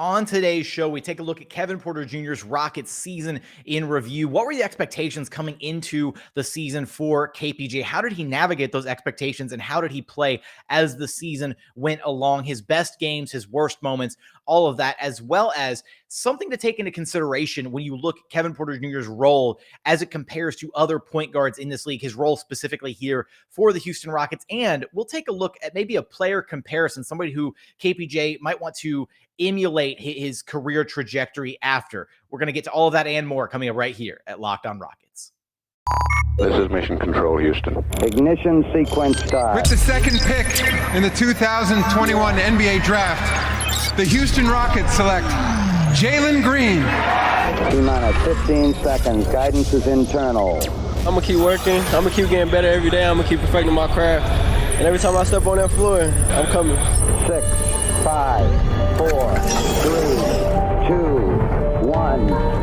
On today's show, we take a look at Kevin Porter Jr.'s Rockets season in review. What were the expectations coming into the season for KPJ? How did he navigate those expectations, and how did he play as the season went along? His best games, his worst moments, all of that, as well as something to take into consideration when you look at Kevin Porter Jr.'s role as it compares to other point guards in this league, his role specifically here for the Houston Rockets. And we'll take a look at maybe a player comparison, somebody who KPJ might want to emulate his career trajectory after. We're going to get to all of that and more coming up right here at Locked On Rockets. This is Mission Control, Houston. Ignition sequence start. With the second pick in the 2021 NBA Draft, the Houston Rockets select Jalen Green. T-minus 15 seconds. Guidance is internal. I'm going to keep working. I'm going to keep getting better every day. I'm going to keep perfecting my craft. And every time I step on that floor, I'm coming. 6, 5, 4, 3, 2, 1.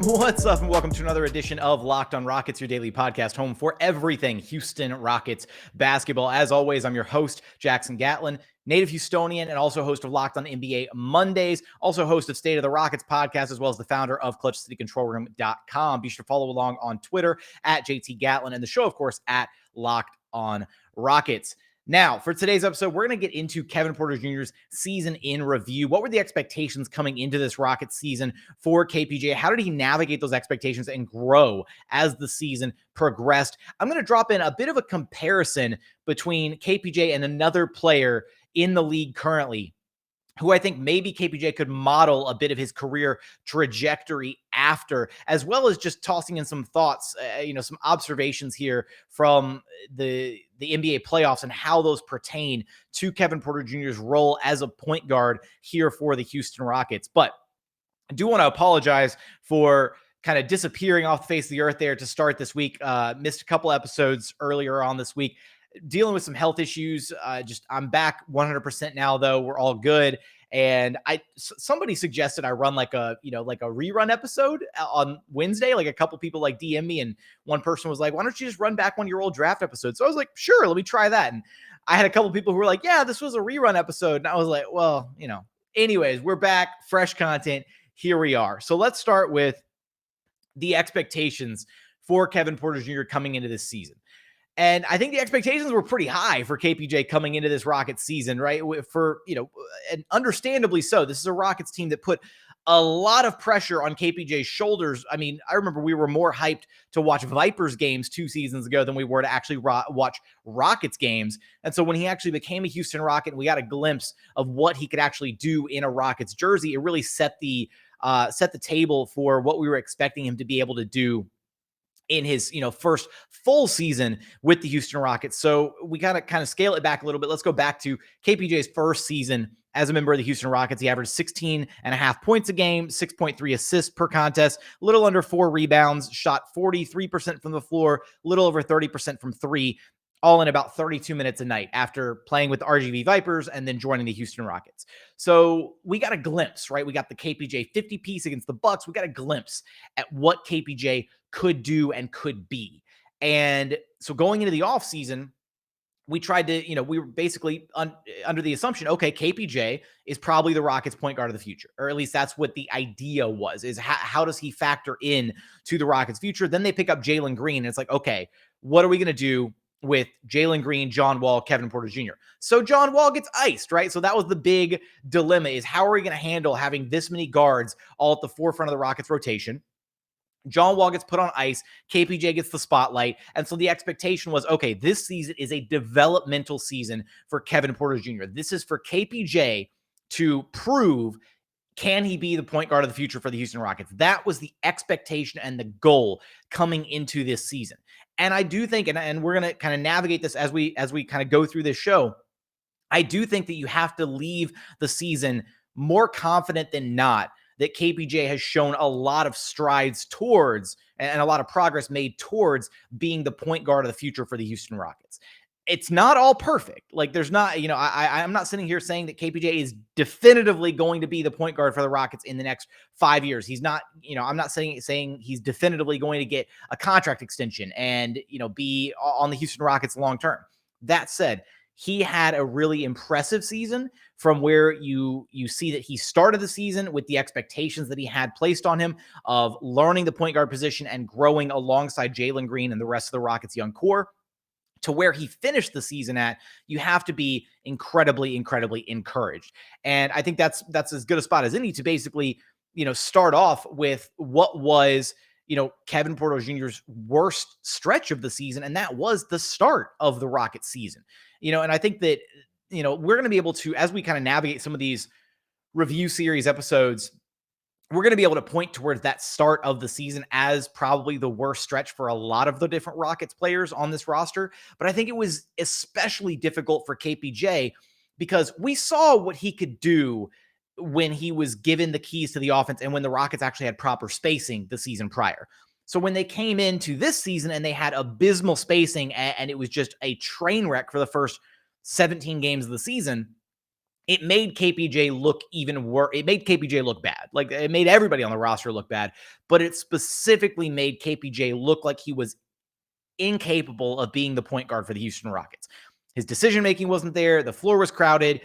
What's up, and welcome to another edition of Locked On Rockets, your daily podcast home for everything Houston Rockets basketball. As always, I'm your host, Jackson Gatlin, native Houstonian, and also host of Locked On NBA Mondays, also host of State of the Rockets podcast, as well as the founder of ClutchCityControlRoom.com. Be sure to follow along on Twitter at JT Gatlin, and the show, of course, at Locked On Rockets. Now, for today's episode, we're going to get into Kevin Porter Jr.'s season in review. What were the expectations coming into this Rockets season for KPJ? How did he navigate those expectations and grow as the season progressed? I'm going to drop in a bit of a comparison between KPJ and another player in the league currently, who I think maybe KPJ could model a bit of his career trajectory after, as well as just tossing in some thoughts, some observations here from the NBA playoffs and how those pertain to Kevin Porter Jr.'s role as a point guard here for the Houston Rockets. But I do want to apologize for kind of disappearing off the face of the earth there to start this week. Missed a couple episodes earlier on this week, dealing with some health issues. I'm back 100% now, though. We're all good. And somebody suggested I run like a rerun episode on Wednesday. Like a couple people like DM me, and one person was like, why don't you just run back one of your old draft episodes? So I was like, sure, let me try that. And I had a couple people who were like, yeah, this was a rerun episode. And I was like, well, anyways, we're back, fresh content. Here we are. So let's start with the expectations for Kevin Porter Jr. coming into this season. And I think the expectations were pretty high for KPJ coming into this Rockets season, right? And understandably so. This is a Rockets team that put a lot of pressure on KPJ's shoulders. I mean, I remember we were more hyped to watch Vipers games 2 seasons ago than we were to actually watch Rockets games. And so when he actually became a Houston Rocket and we got a glimpse of what he could actually do in a Rockets jersey, it really set the table for what we were expecting him to be able to do in his, first full season with the Houston Rockets. So we got to kind of scale it back a little bit. Let's go back to KPJ's first season as a member of the Houston Rockets. He averaged 16.5 points a game, 6.3 assists per contest, a little under 4 rebounds, shot 43% from the floor, a little over 30% from 3, all in about 32 minutes a night after playing with the RGV Vipers and then joining the Houston Rockets. So we got a glimpse, right? We got the KPJ 50 piece against the Bucks. We got a glimpse at what KPJ could do and could be. And so going into the offseason, we tried to, we were basically under the assumption, okay, KPJ is probably the Rockets point guard of the future, or at least that's what the idea was, is how does he factor in to the Rockets future? Then they pick up Jalen Green, and it's like, okay, what are we going to do with Jalen Green, John Wall, Kevin Porter Jr.? So John Wall gets iced, right? So that was the big dilemma, is how are we going to handle having this many guards all at the forefront of the Rockets rotation? John Wall gets put on ice. KPJ gets the spotlight. And so the expectation was, okay, this season is a developmental season for Kevin Porter Jr. This is for KPJ to prove, can he be the point guard of the future for the Houston Rockets? That was the expectation and the goal coming into this season. And I do think, and we're going to kind of navigate this as we kind of go through this show, I do think that you have to leave the season more confident than not that KPJ has shown a lot of strides towards and a lot of progress made towards being the point guard of the future for the Houston Rockets. It's not all perfect. Like there's not, I'm not sitting here saying that KPJ is definitively going to be the point guard for the Rockets in the next 5 years. He's not, I'm not saying he's definitively going to get a contract extension and, be on the Houston Rockets long term. That said, he had a really impressive season from where you see that he started the season with the expectations that he had placed on him of learning the point guard position and growing alongside Jalen Green and the rest of the Rockets' young core, to where he finished the season at. You have to be incredibly, incredibly encouraged. And I think that's as good a spot as any to basically, start off with what was, Kevin Porter Jr.'s worst stretch of the season. And that was the start of the Rockets season. And I think that, we're going to be able to, as we kind of navigate some of these review series episodes, we're going to be able to point towards that start of the season as probably the worst stretch for a lot of the different Rockets players on this roster. But I think it was especially difficult for KPJ because we saw what he could do when he was given the keys to the offense and when the Rockets actually had proper spacing the season prior. So when they came into this season and they had abysmal spacing and it was just a train wreck for the first 17 games of the season, it made KPJ look even worse. It made KPJ look bad. Like, it made everybody on the roster look bad, but it specifically made KPJ look like he was incapable of being the point guard for the Houston Rockets. His decision-making wasn't there. The floor was crowded.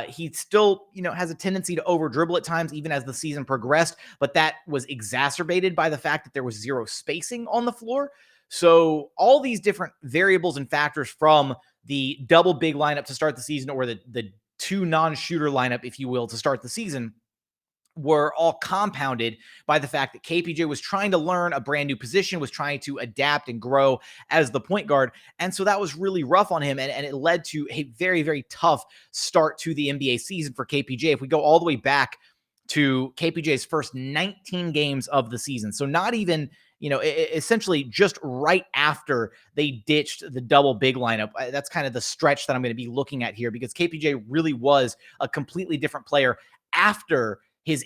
He still, has a tendency to over dribble at times, even as the season progressed, but that was exacerbated by the fact that there was zero spacing on the floor. So all these different variables and factors from the double big lineup to start the season, or the two non-shooter lineup, if you will, to start the season, were all compounded by the fact that KPJ was trying to learn a brand new position, was trying to adapt and grow as the point guard. And so that was really rough on him. And it led to a very, very tough start to the NBA season for KPJ. If we go all the way back to KPJ's first 19 games of the season, so not even, essentially just right after they ditched the double big lineup. That's kind of the stretch that I'm going to be looking at here, because KPJ really was a completely different player after his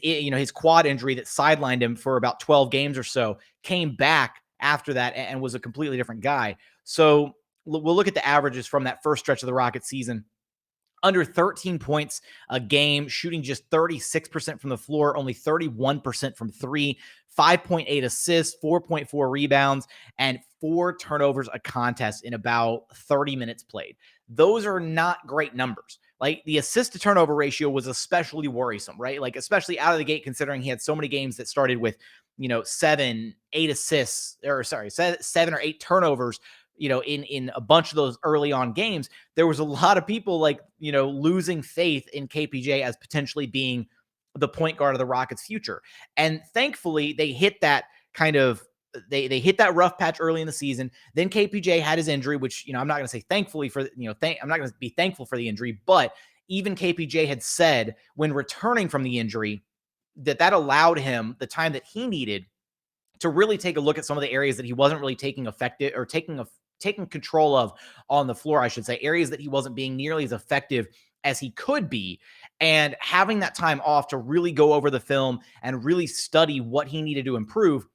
quad injury that sidelined him for about 12 games or so, came back after that and was a completely different guy. So we'll look at the averages from that first stretch of the Rockets season. Under 13 points a game, shooting just 36% from the floor, only 31% from three, 5.8 assists, 4.4 rebounds, and 4 turnovers a contest in about 30 minutes played. Those are not great numbers. Like, the assist to turnover ratio was especially worrisome, right? Like, especially out of the gate, considering he had so many games that started with, 7, 8 assists, or 7 or 8 turnovers, in a bunch of those early on games. There was a lot of people losing faith in KPJ as potentially being the point guard of the Rockets' future. And thankfully they hit that they hit that rough patch early in the season. Then KPJ had his injury, which, I'm not going to say thankfully for, I'm not going to be thankful for the injury, but even KPJ had said when returning from the injury that allowed him the time that he needed to really take a look at some of the areas that he wasn't really taking effective or taking control of on the floor, I should say, areas that he wasn't being nearly as effective as he could be. And having that time off to really go over the film and really study what he needed to improve,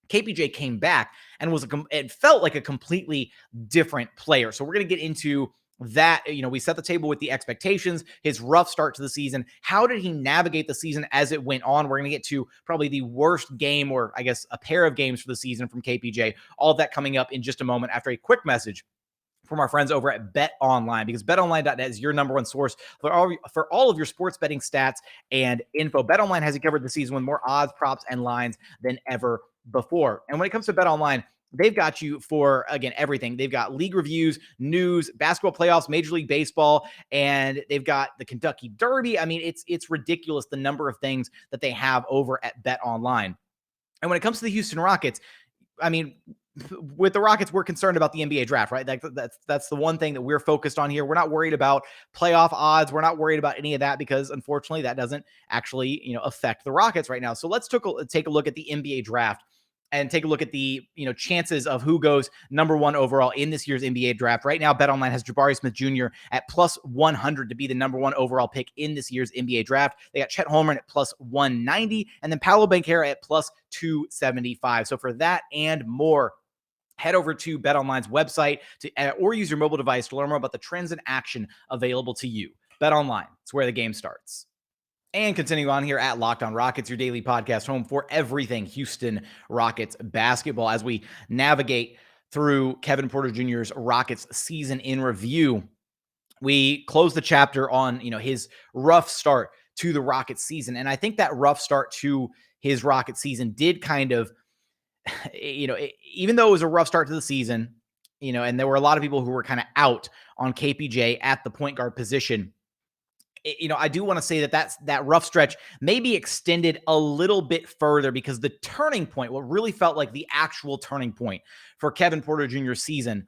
KPJ came back and it felt like a completely different player. So we're going to get into that. We set the table with the expectations, his rough start to the season. How did he navigate the season as it went on? We're going to get to probably the worst game, or I guess a pair of games for the season from KPJ. All of that coming up in just a moment after a quick message from our friends over at BetOnline, because BetOnline.net is your number one source for all of your sports betting stats and info. BetOnline has you covered this season with more odds, props, and lines than ever before. And when it comes to BetOnline, they've got you for, again, everything. They've got league reviews, news, basketball playoffs, Major League Baseball, and they've got the Kentucky Derby. I mean, it's ridiculous the number of things that they have over at BetOnline. And when it comes to the Houston Rockets, I mean, with the Rockets, we're concerned about the NBA draft, right? That's the one thing that we're focused on here. We're not worried about playoff odds. We're not worried about any of that because, unfortunately, that doesn't actually, affect the Rockets right now. So let's take a look at the NBA draft and take a look at the, chances of who goes number 1 overall in this year's NBA draft. Right now, BetOnline has Jabari Smith Jr. at plus 100 to be the number 1 overall pick in this year's NBA draft. They got Chet Holmgren at plus 190 and then Paolo Banchero at plus 275. So for that and more, head over to BetOnline's website or use your mobile device to learn more about the trends and action available to you. BetOnline, it's where the game starts. And continuing on here at Locked On Rockets, your daily podcast home for everything Houston Rockets basketball, as we navigate through Kevin Porter Jr.'s Rockets season in review. we close the chapter on, his rough start to the Rockets season. And I think that rough start to his Rocket season did kind of, even though it was a rough start to the season, and there were a lot of people who were kind of out on KPJ at the point guard position. I do want to say that rough stretch maybe extended a little bit further, because the turning point, what really felt like the actual turning point for Kevin Porter Jr.'s season,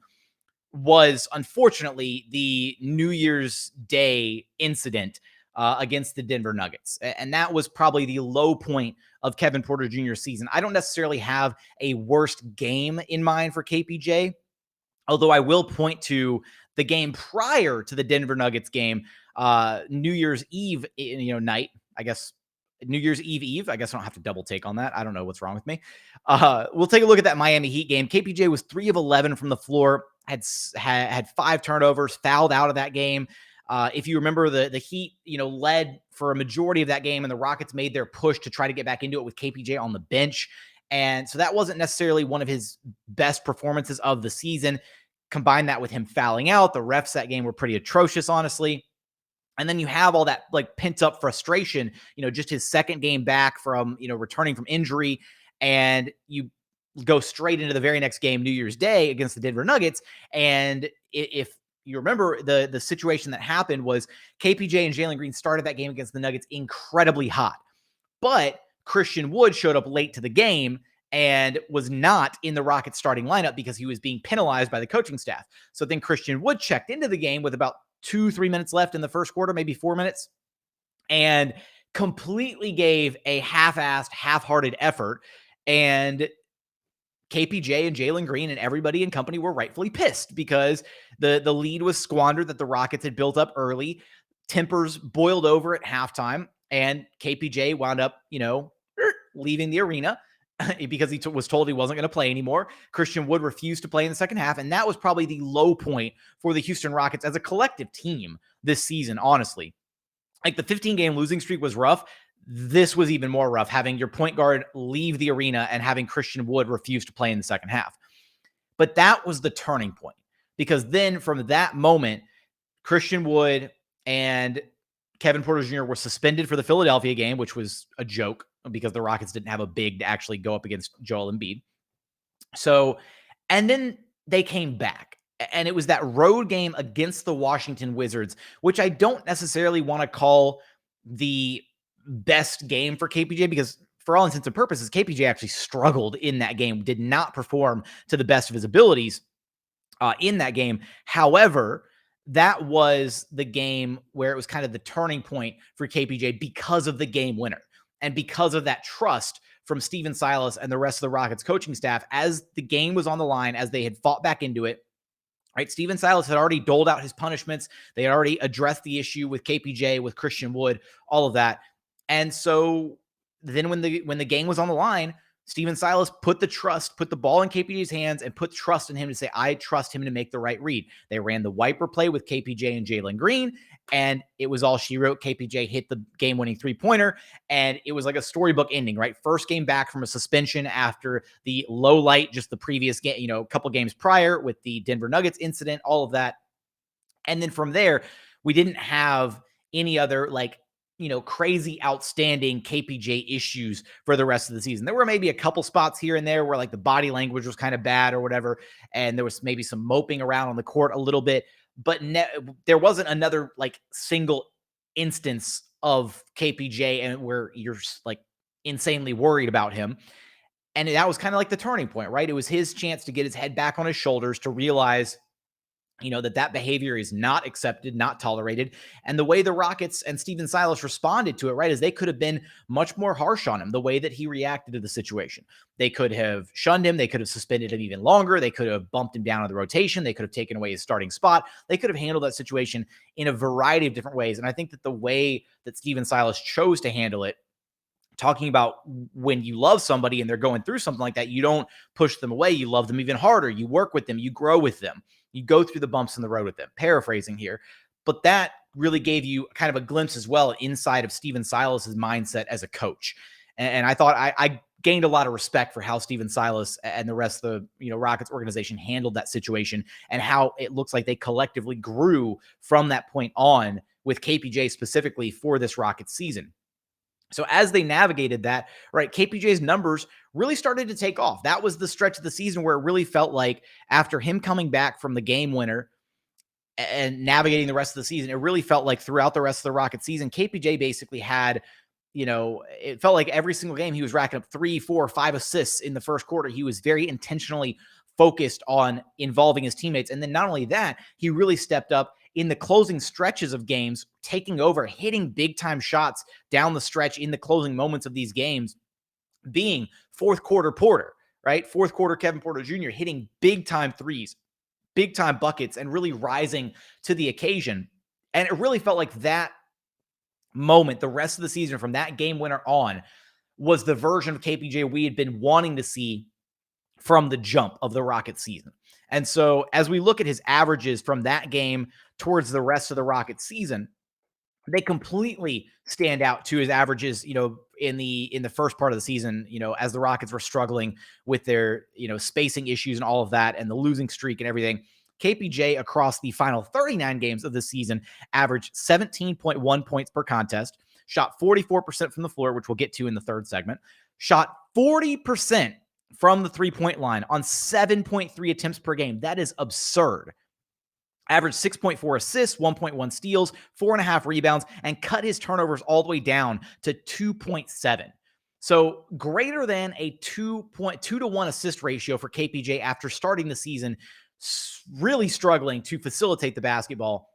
was unfortunately the New Year's Day incident against the Denver Nuggets. And that was probably the low point of Kevin Porter Jr.'s season. I don't necessarily have a worst game in mind for KPJ, although I will point to the game prior to the Denver Nuggets game, New Year's Eve, night, I guess. New Year's Eve. I guess I don't have to double take on that. I don't know what's wrong with me. We'll take a look at that Miami Heat game. KPJ was 3 of 11 from the floor, had 5 turnovers, fouled out of that game. If you remember, the Heat, led for a majority of that game, and the Rockets made their push to try to get back into it with KPJ on the bench. And so that wasn't necessarily one of his best performances of the season. Combine that with him fouling out. The refs that game were pretty atrocious, honestly. And then you have all that like pent up frustration, just his second game back from, returning from injury, and you go straight into the very next game, New Year's Day, against the Denver Nuggets. And if you remember, the situation that happened was KPJ and Jalen Green started that game against the Nuggets incredibly hot, but Christian Wood showed up late to the game and was not in the Rockets starting lineup because he was being penalized by the coaching staff. So then Christian Wood checked into the game with about 2-3 minutes left in the first quarter, maybe 4 minutes, and completely gave a half-assed, half-hearted effort. And KPJ and Jalen Green and everybody in company were rightfully pissed because the lead was squandered that the Rockets had built up early. Tempers boiled over at halftime, and KPJ wound up, leaving the arena because he was told he wasn't going to play anymore. Christian Wood refused to play in the second half, and that was probably the low point for the Houston Rockets as a collective team this season, honestly. Like, the 15-game losing streak was rough. This was even more rough, having your point guard leave the arena and having Christian Wood refuse to play in the second half. But that was the turning point, because then from that moment, Christian Wood and Kevin Porter Jr. were suspended for the Philadelphia game, which was a joke because the Rockets didn't have a big to actually go up against Joel Embiid. So, and then they came back, and it was that road game against the Washington Wizards, which I don't necessarily want to call the best game for KPJ, because for all intents and purposes, KPJ actually struggled in that game, did not perform to the best of his abilities in that game. However, that was the game where it was kind of the turning point for KPJ because of the game winner and because of that trust from Stephen Silas and the rest of the Rockets coaching staff as the game was on the line, as they had fought back into it. Right, Stephen Silas had already doled out his punishments. They had already addressed the issue with KPJ, with Christian Wood, all of that. And so then when the game was on the line, Stephen Silas put the ball in KPJ's hands and put trust in him to say, I trust him to make the right read. They ran the wiper play with KPJ and Jalen Green, and it was all she wrote. KPJ hit the game-winning three-pointer, and it was like a storybook ending, right? First game back from a suspension after the low light just the previous game, a couple games prior with the Denver Nuggets incident, all of that. And then from there, we didn't have any other crazy outstanding KPJ issues for the rest of the season. There were maybe a couple spots here and there where like the body language was kind of bad or whatever, and there was maybe some moping around on the court a little bit, but there wasn't another like single instance of KPJ and where you're like insanely worried about him. And that was kind of like the turning point, right? It was his chance to get his head back on his shoulders, to realize that behavior is not accepted, not tolerated. And the way the Rockets and Stephen Silas responded to it, right, is they could have been much more harsh on him, the way that he reacted to the situation. They could have shunned him. They could have suspended him even longer. They could have bumped him down to the rotation. They could have taken away his starting spot. They could have handled that situation in a variety of different ways. And I think that the way that Stephen Silas chose to handle it, talking about when you love somebody and they're going through something like that, you don't push them away. You love them even harder. You work with them. You grow with them. You go through the bumps in the road with them, paraphrasing here. But that really gave you kind of a glimpse as well inside of Stephen Silas's mindset as a coach. And I thought I gained a lot of respect for how Steven Silas and the rest of the Rockets organization handled that situation, and how it looks like they collectively grew from that point on with KPJ specifically for this Rockets season. So as they navigated that, right, KPJ's numbers really started to take off. That was the stretch of the season where it really felt like after him coming back from the game winner and navigating the rest of the season, it really felt like throughout the rest of the Rockets season, KPJ basically had, it felt like every single game he was racking up 3, 4, 5 assists in the first quarter. He was very intentionally focused on involving his teammates. And then not only that, he really stepped up in the closing stretches of games, taking over, hitting big time shots down the stretch in the closing moments of these games, being fourth quarter Porter, right? Fourth quarter Kevin Porter Jr. hitting big time threes, big time buckets, and really rising to the occasion. And it really felt like that moment, the rest of the season from that game winner on, was the version of KPJ we had been wanting to see from the jump of the Rockets season. And so as we look at his averages from that game towards the rest of the Rockets season, they completely stand out to his averages, in the first part of the season, as the Rockets were struggling with their, spacing issues and all of that, and the losing streak and everything. KPJ across the final 39 games of the season averaged 17.1 points per contest, shot 44% from the floor, which we'll get to in the third segment, shot 40% from the three-point line on 7.3 attempts per game. That is absurd. Averaged 6.4 assists, 1.1 steals, 4.5 rebounds, and cut his turnovers all the way down to 2.7. So greater than a 2.2 to 1 assist ratio for KPJ after starting the season, really struggling to facilitate the basketball.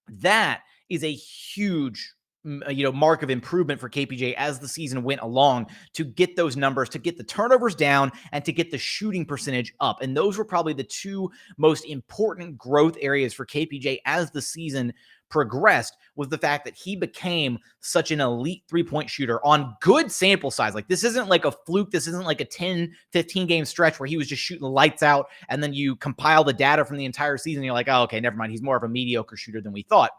That is a huge mark of improvement for KPJ as the season went along, to get those numbers, to get the turnovers down, and to get the shooting percentage up. And those were probably the two most important growth areas for KPJ as the season progressed, was the fact that he became such an elite three-point shooter on good sample size. Like, this isn't like a fluke. This isn't like a 10, 15 game stretch where he was just shooting lights out, and then you compile the data from the entire season and you're like, oh, okay, never mind. He's more of a mediocre shooter than we thought.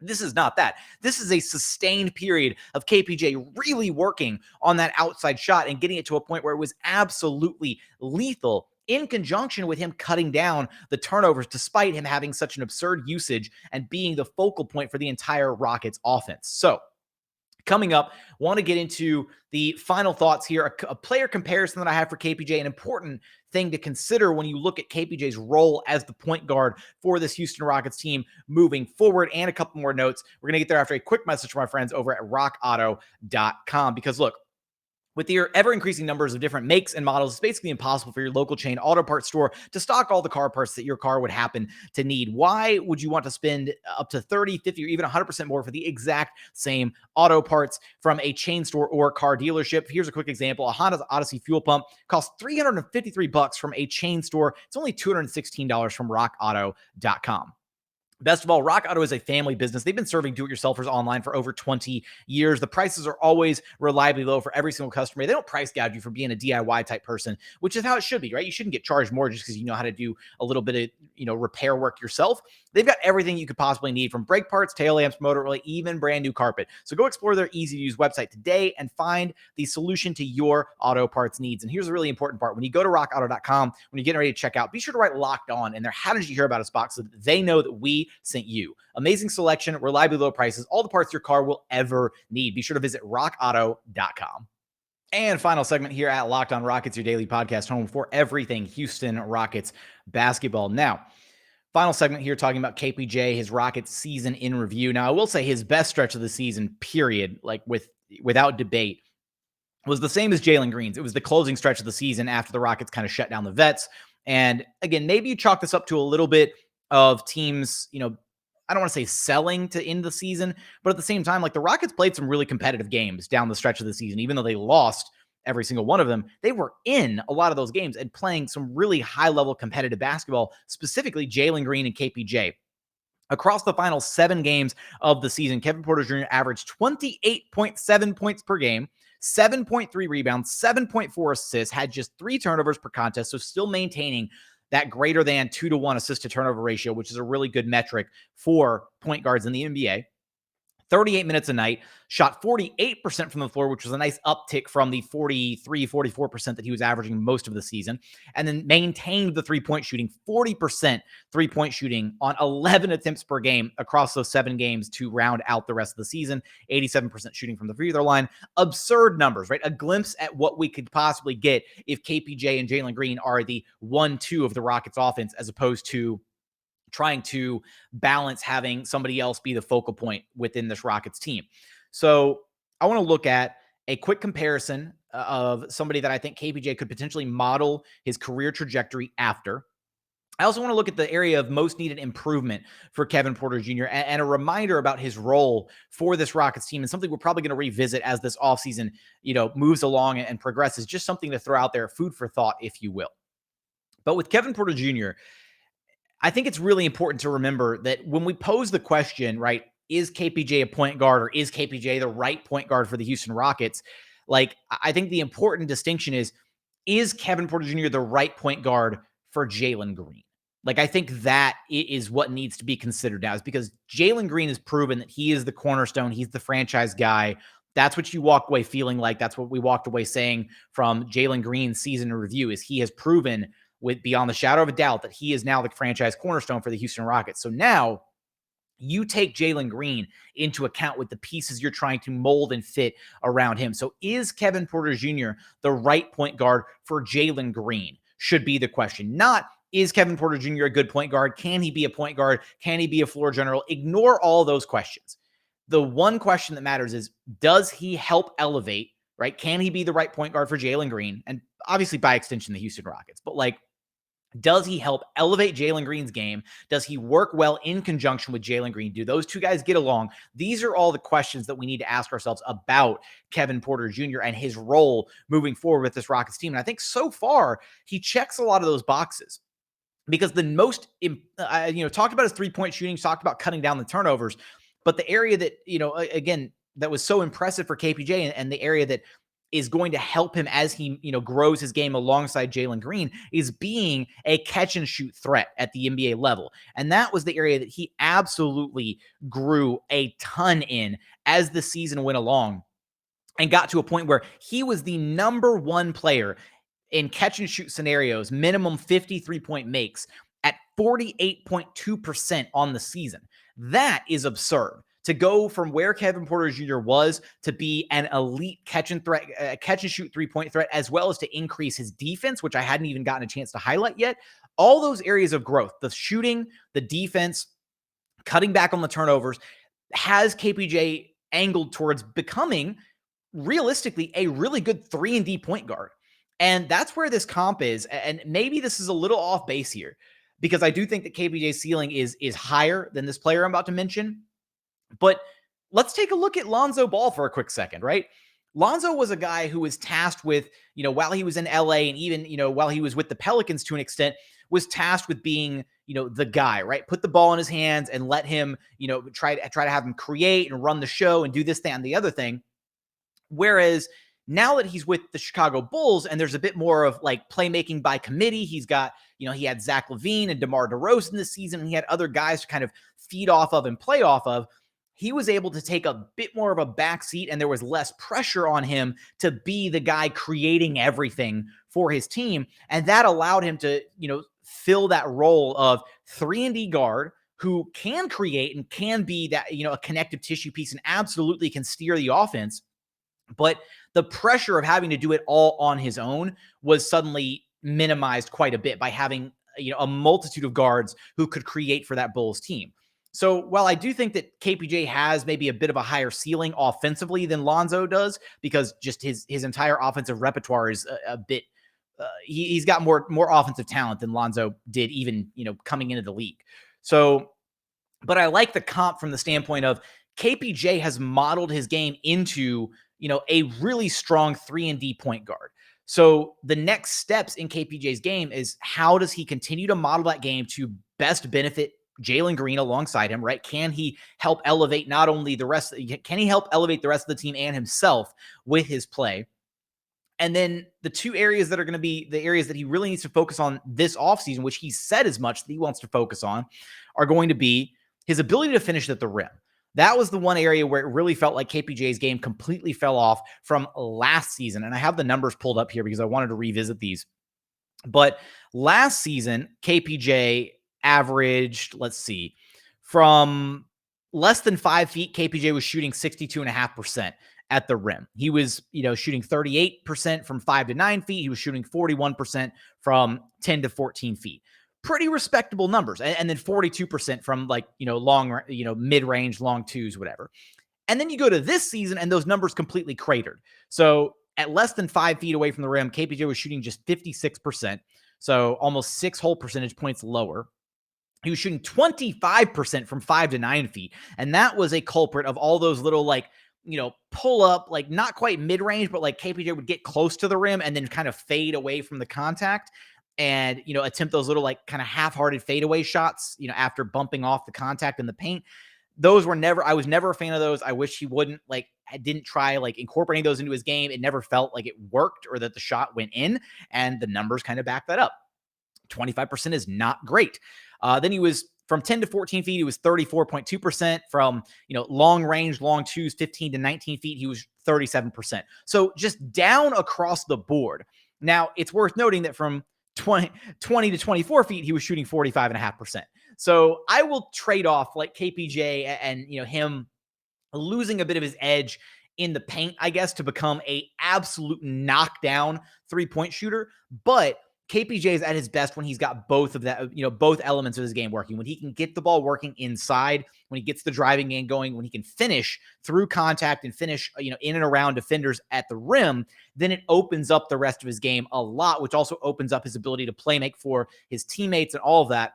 This is not that. This is a sustained period of KPJ really working on that outside shot and getting it to a point where it was absolutely lethal, in conjunction with him cutting down the turnovers, despite him having such an absurd usage and being the focal point for the entire Rockets offense. So coming up, want to get into the final thoughts here, a player comparison that I have for KPJ, an important thing to consider when you look at KPJ's role as the point guard for this Houston Rockets team moving forward, and a couple more notes. We're going to get there after a quick message from my friends over at rockauto.com, because look, with your ever-increasing numbers of different makes and models, it's basically impossible for your local chain auto parts store to stock all the car parts that your car would happen to need. Why would you want to spend up to 30, 50, or even 100% more for the exact same auto parts from a chain store or car dealership? Here's a quick example. A Honda Odyssey fuel pump costs $353 from a chain store. It's only $216 from rockauto.com. Best of all, Rock Auto is a family business. They've been serving do-it-yourselfers online for over 20 years. The prices are always reliably low for every single customer. They don't price gouge you for being a DIY type person, which is how it should be, right? You shouldn't get charged more just because you know how to do a little bit of, repair work yourself. They've got everything you could possibly need, from brake parts, tail lamps, motor oil, even brand new carpet. So go explore their easy-to-use website today and find the solution to your auto parts needs. And here's a really important part. When you go to rockauto.com, when you're getting ready to check out, be sure to write Locked On in there. How did you hear about us box, so that they know that we sent you. Amazing selection, reliably low prices, all the parts your car will ever need. Be sure to visit rockauto.com. And final segment here at Locked On Rockets, your daily podcast home for everything Houston Rockets basketball. Now, final segment here talking about KPJ, his Rockets season in review. Now, I will say his best stretch of the season, period, like without debate, was the same as Jalen Green's. It was the closing stretch of the season after the Rockets kind of shut down the vets. And again, maybe you chalk this up to a little bit of teams, I don't want to say selling to end the season, but at the same time, like, the Rockets played some really competitive games down the stretch of the season. Even though they lost every single one of them, they were in a lot of those games and playing some really high-level competitive basketball, specifically Jalen Green and KPJ. Across the final 7 games of the season, Kevin Porter Jr. averaged 28.7 points per game, 7.3 rebounds, 7.4 assists, had just 3 turnovers per contest, so still maintaining that greater than 2 to 1 assist to turnover ratio, which is a really good metric for point guards in the NBA. 38 minutes a night, shot 48% from the floor, which was a nice uptick from the 43, 44% that he was averaging most of the season, and then maintained the three-point shooting, 40% three-point shooting on 11 attempts per game across those 7 games to round out the rest of the season, 87% shooting from the free throw line. Absurd numbers, right? A glimpse at what we could possibly get if KPJ and Jalen Green are the 1-2 of the Rockets offense, as opposed to trying to balance having somebody else be the focal point within this Rockets team. So I want to look at a quick comparison of somebody that I think KPJ could potentially model his career trajectory after. I also want to look at the area of most needed improvement for Kevin Porter Jr. and a reminder about his role for this Rockets team, and something we're probably going to revisit as this offseason, moves along and progresses. Just something to throw out there, food for thought, if you will. But with Kevin Porter Jr., I think it's really important to remember that when we pose the question, right, is KPJ a point guard, or is KPJ the right point guard for the Houston Rockets? Like, I think the important distinction is Kevin Porter Jr. the right point guard for Jalen Green? Like, I think that is what needs to be considered now, is because Jalen Green has proven that he is the cornerstone. He's the franchise guy. That's what you walk away feeling like. That's what we walked away saying from Jalen Green's season in review, is he has proven with beyond the shadow of a doubt that he is now the franchise cornerstone for the Houston Rockets. So now you take Jalen Green into account with the pieces you're trying to mold and fit around him. So is Kevin Porter Jr. the right point guard for Jalen Green? Should be the question. Not, is Kevin Porter Jr. a good point guard? Can he be a point guard? Can he be a floor general? Ignore all those questions. The one question that matters is, does he help elevate, right? Can he be the right point guard for Jalen Green? And obviously, by extension, the Houston Rockets. But does he help elevate Jalen Green's game? Does he work well in conjunction with Jalen Green? Do those two guys get along? These are all the questions that we need to ask ourselves about Kevin Porter Jr. and his role moving forward with this Rockets team. And I think so far, he checks a lot of those boxes, because the most, talked about his three-point shooting, talked about cutting down the turnovers, but the area that, again, that was so impressive for KPJ, and the area that is going to help him as he, grows his game alongside Jalen Green, is being a catch and shoot threat at the NBA level. And that was the area that he absolutely grew a ton in as the season went along, and got to a point where he was the number one player in catch and shoot scenarios, minimum 53-point makes, at 48.2% on the season. That is absurd. To go from where Kevin Porter Jr. was to be an elite catch and shoot 3-point threat, as well as to increase his defense, which I hadn't even gotten a chance to highlight yet. All those areas of growth, the shooting, the defense, cutting back on the turnovers, has KPJ angled towards becoming realistically a really good 3-and-D point guard. And that's where this comp is. And maybe this is a little off base here, because I do think that KPJ's ceiling is higher than this player I'm about to mention. But let's take a look at Lonzo Ball for a quick second, right? Lonzo was a guy who was tasked with, while he was in LA, and even, while he was with the Pelicans to an extent, was tasked with being, the guy, right? Put the ball in his hands and let him, try to have him create and run the show and do this, that, and the other thing. Whereas now that he's with the Chicago Bulls, and there's a bit more of playmaking by committee, he's got, he had Zach LaVine and DeMar DeRozan this season, and he had other guys to kind of feed off of and play off of. He was able to take a bit more of a backseat, and there was less pressure on him to be the guy creating everything for his team. And that allowed him to, fill that role of 3-and-D guard who can create and can be that, a connective tissue piece, and absolutely can steer the offense. But the pressure of having to do it all on his own was suddenly minimized quite a bit by having, a multitude of guards who could create for that Bulls team. So while I do think that KPJ has maybe a bit of a higher ceiling offensively than Lonzo does, because just his entire offensive repertoire is a bit, he's got more offensive talent than Lonzo did, even, coming into the league. So, but I like the comp from the standpoint of KPJ has modeled his game into, a really strong 3-and-D point guard. So the next steps in KPJ's game is, how does he continue to model that game to best benefit Jalen Green alongside him, right? Can he help elevate not only can he help elevate the rest of the team and himself with his play? And then the two areas that are going to be the areas that he really needs to focus on this offseason, which he said as much that he wants to focus on, are going to be his ability to finish at the rim. That was the one area where it really felt like KPJ's game completely fell off from last season. And I have the numbers pulled up here because I wanted to revisit these. But last season, KPJ averaged, let's see, from less than 5 feet, KPJ was shooting 62.5% at the rim. He was, shooting 38% from 5 to 9 feet. He was shooting 41% from 10 to 14 feet. Pretty respectable numbers. And then 42% from long, mid-range, long twos, whatever. And then you go to this season and those numbers completely cratered. So at less than 5 feet away from the rim, KPJ was shooting just 56%. So almost 6 whole percentage points lower. He was shooting 25% from 5 to 9 feet. And that was a culprit of all those little pull up, not quite mid-range, but KPJ would get close to the rim and then kind of fade away from the contact and, attempt those little kind of half-hearted fadeaway shots, after bumping off the contact in the paint. Those were I was never a fan of those. I wish he wouldn't didn't try incorporating those into his game. It never felt like it worked or that the shot went in, and the numbers kind of back that up. 25% is not great. Then he was from 10 to 14 feet. He was 34.2%. From, long range, long twos, 15 to 19 feet, he was 37%. So just down across the board. Now it's worth noting that from 20 to 24 feet, he was shooting 45.5%. So I will trade off KPJ and, him losing a bit of his edge in the paint, I guess, to become a absolute knockdown 3-point shooter. But KPJ is at his best when he's got both of that, both elements of his game working. When he can get the ball working inside, when he gets the driving game going, when he can finish through contact and finish, in and around defenders at the rim, then it opens up the rest of his game a lot, which also opens up his ability to play make for his teammates and all of that.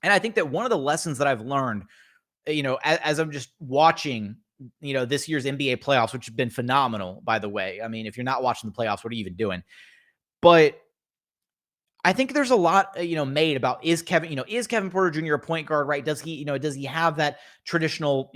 And I think that one of the lessons that I've learned, as I'm just watching, this year's NBA playoffs, which have been phenomenal, by the way. I mean, if you're not watching the playoffs, what are you even doing? But I think there's a lot, made about is Kevin Porter Jr. a point guard, right? Does he have that traditional,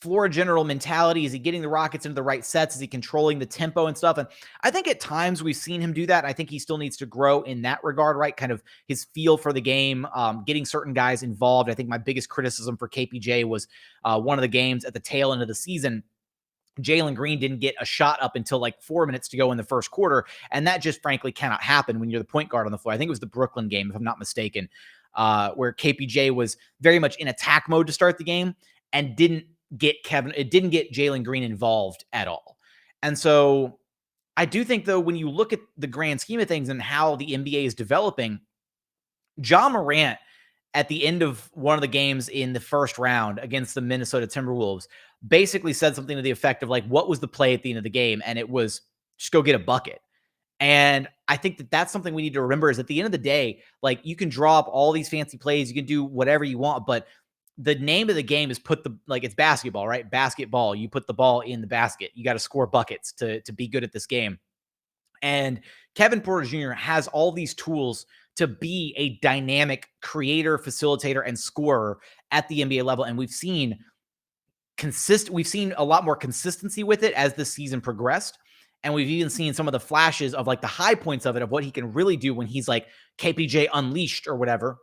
floor general mentality? Is he getting the Rockets into the right sets? Is he controlling the tempo and stuff? And I think at times we've seen him do that. I think he still needs to grow in that regard, right? Kind of his feel for the game, getting certain guys involved. I think my biggest criticism for KPJ was one of the games at the tail end of the season. Jalen Green didn't get a shot up until 4 minutes to go in the first quarter. And that just frankly cannot happen when you're the point guard on the floor. I think it was the Brooklyn game, if I'm not mistaken, where KPJ was very much in attack mode to start the game and didn't get Jalen Green involved at all. And so I do think, though, when you look at the grand scheme of things and how the NBA is developing, Ja Morant at the end of one of the games in the first round against the Minnesota Timberwolves basically said something to the effect of what was the play at the end of the game? And it was just go get a bucket. And I think that that's something we need to remember is at the end of the day, you can draw up all these fancy plays, you can do whatever you want, but the name of the game is it's basketball, right? Basketball. You put the ball in the basket. You got to score buckets to be good at this game. And Kevin Porter Jr. has all these tools to be a dynamic creator, facilitator, and scorer at the NBA level. And we've seen a lot more consistency with it as the season progressed. And we've even seen some of the flashes of the high points of it, of what he can really do when he's KPJ unleashed or whatever.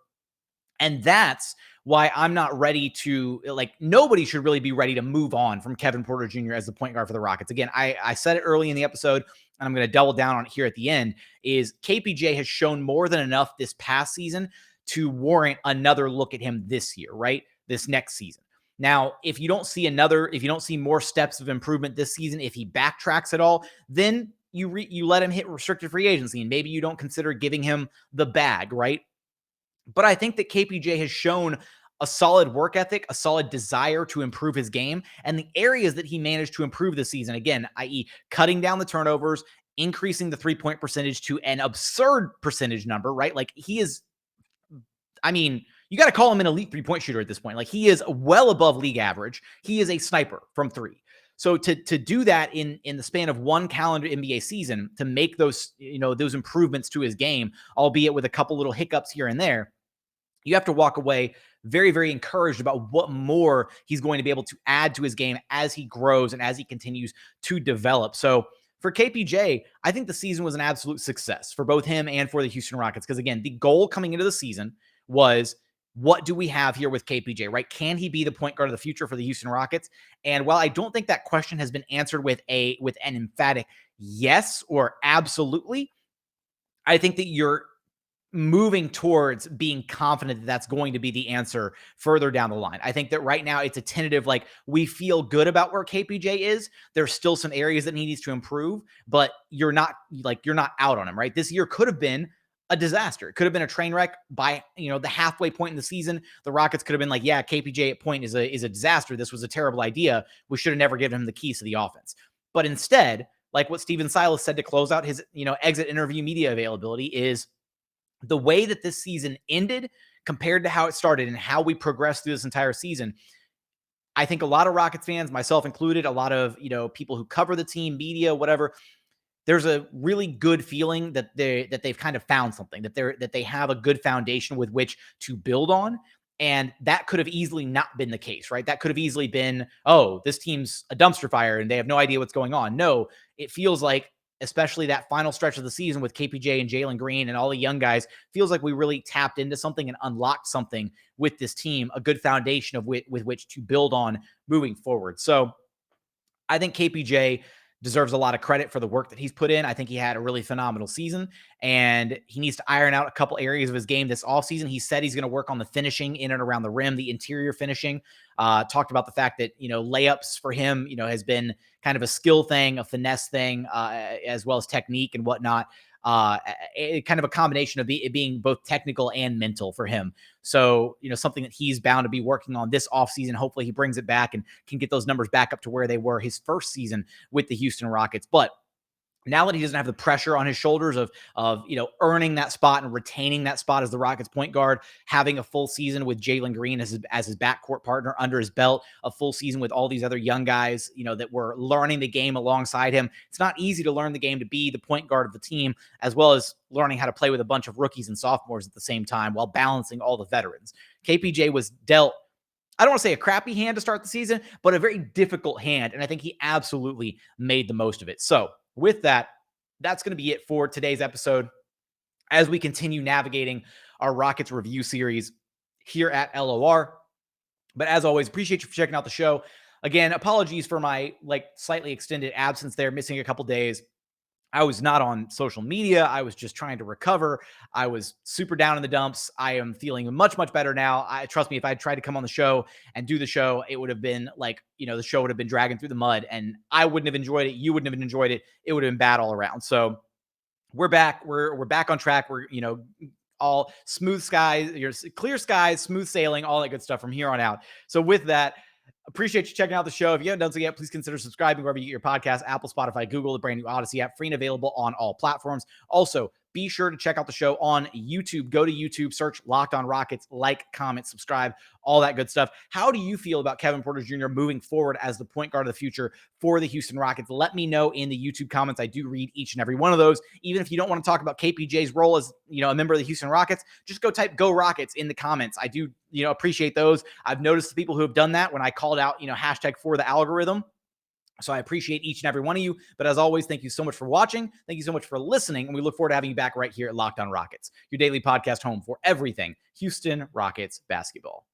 And that's why I'm not ready to, nobody should really be ready to move on from Kevin Porter Jr. as the point guard for the Rockets. Again, I said it early in the episode, and I'm going to double down on it here at the end, is KPJ has shown more than enough this past season to warrant another look at him this year, right? This next season. Now, if you don't see more steps of improvement this season, if he backtracks at all, then you let him hit restricted free agency, and maybe you don't consider giving him the bag, right? But I think that KPJ has shown a solid work ethic, a solid desire to improve his game, and the areas that he managed to improve this season, again, i.e. cutting down the turnovers, increasing the 3-point percentage to an absurd percentage number, right? He is, you got to call him an elite 3-point shooter at this point. He is well above league average. He is a sniper from 3. So to do that in the span of one calendar NBA season, to make those improvements to his game, albeit with a couple little hiccups here and there, you have to walk away very, very encouraged about what more he's going to be able to add to his game as he grows and as he continues to develop. So for KPJ, I think the season was an absolute success for both him and for the Houston Rockets. Because again, the goal coming into the season was what do we have here with KPJ, right? Can he be the point guard of the future for the Houston Rockets? And while I don't think that question has been answered with an emphatic yes or absolutely, I think that you're moving towards being confident that that's going to be the answer further down the line. I think that right now it's a tentative, like, we feel good about where KPJ is. There's still some areas that he needs to improve, but you're not out on him, right? This year could have been a disaster. It could have been a train wreck by, the halfway point in the season. The Rockets could have been like, yeah, KPJ at point is a disaster. This was a terrible idea. We should have never given him the keys to the offense. But instead, like what Steven Silas said to close out his, exit interview media availability, is the way that this season ended compared to how it started and how we progressed through this entire season. I think a lot of Rockets fans, myself included, a lot of, people who cover the team, media, whatever, there's a really good feeling that they've kind of found something, that they have a good foundation with which to build on. And that could have easily not been the case, right? That could have easily been, oh, this team's a dumpster fire and they have no idea what's going on. No, it feels like, especially that final stretch of the season with KPJ and Jalen Green and all the young guys, feels like we really tapped into something and unlocked something with this team, a good foundation of with which to build on moving forward. So I think KPJ deserves a lot of credit for the work that he's put in. I think he had a really phenomenal season, and he needs to iron out a couple areas of his game this offseason. He said he's going to work on the finishing in and around the rim, the interior finishing. Talked about the fact that, layups for him, has been kind of a skill thing, a finesse thing, as well as technique and whatnot. Kind of a combination of it being both technical and mental for him. So, something that he's bound to be working on this offseason. Hopefully he brings it back and can get those numbers back up to where they were his first season with the Houston Rockets. But now that he doesn't have the pressure on his shoulders of earning that spot and retaining that spot as the Rockets point guard, having a full season with Jalen Green as his backcourt partner under his belt, a full season with all these other young guys, that were learning the game alongside him. It's not easy to learn the game to be the point guard of the team, as well as learning how to play with a bunch of rookies and sophomores at the same time while balancing all the veterans. KPJ was dealt, I don't want to say a crappy hand to start the season, but a very difficult hand. And I think he absolutely made the most of it. So with that, that's going to be it for today's episode as we continue navigating our Rockets review series here at LOR. But as always, appreciate you for checking out the show. Again, apologies for my slightly extended absence there, missing a couple days. I was not on social media. I was just trying to recover. I was super down in the dumps. I am feeling much, much better now. Trust me, if I tried to come on the show and do the show, it would have been the show would have been dragging through the mud, and I wouldn't have enjoyed it. You wouldn't have enjoyed it. It would have been bad all around. So we're back. We're back on track. We're, all smooth skies, clear skies, smooth sailing, all that good stuff from here on out. So with that, appreciate you checking out the show. If you haven't done so yet, please consider subscribing wherever you get your podcast, Apple, Spotify, Google, the brand new Odyssey app, free and available on all platforms. Also, be sure to check out the show on YouTube. Go to YouTube, search Locked On Rockets, like, comment, subscribe, all that good stuff. How do you feel about Kevin Porter Jr. moving forward as the point guard of the future for the Houston Rockets? Let me know in the YouTube comments. I do read each and every one of those. Even if you don't want to talk about KPJ's role as, a member of the Houston Rockets, just go type Go Rockets in the comments. I do, appreciate those. I've noticed the people who have done that when I called out, hashtag for the algorithm. So I appreciate each and every one of you. But as always, thank you so much for watching. Thank you so much for listening. And we look forward to having you back right here at Locked On Rockets, your daily podcast home for everything Houston Rockets basketball.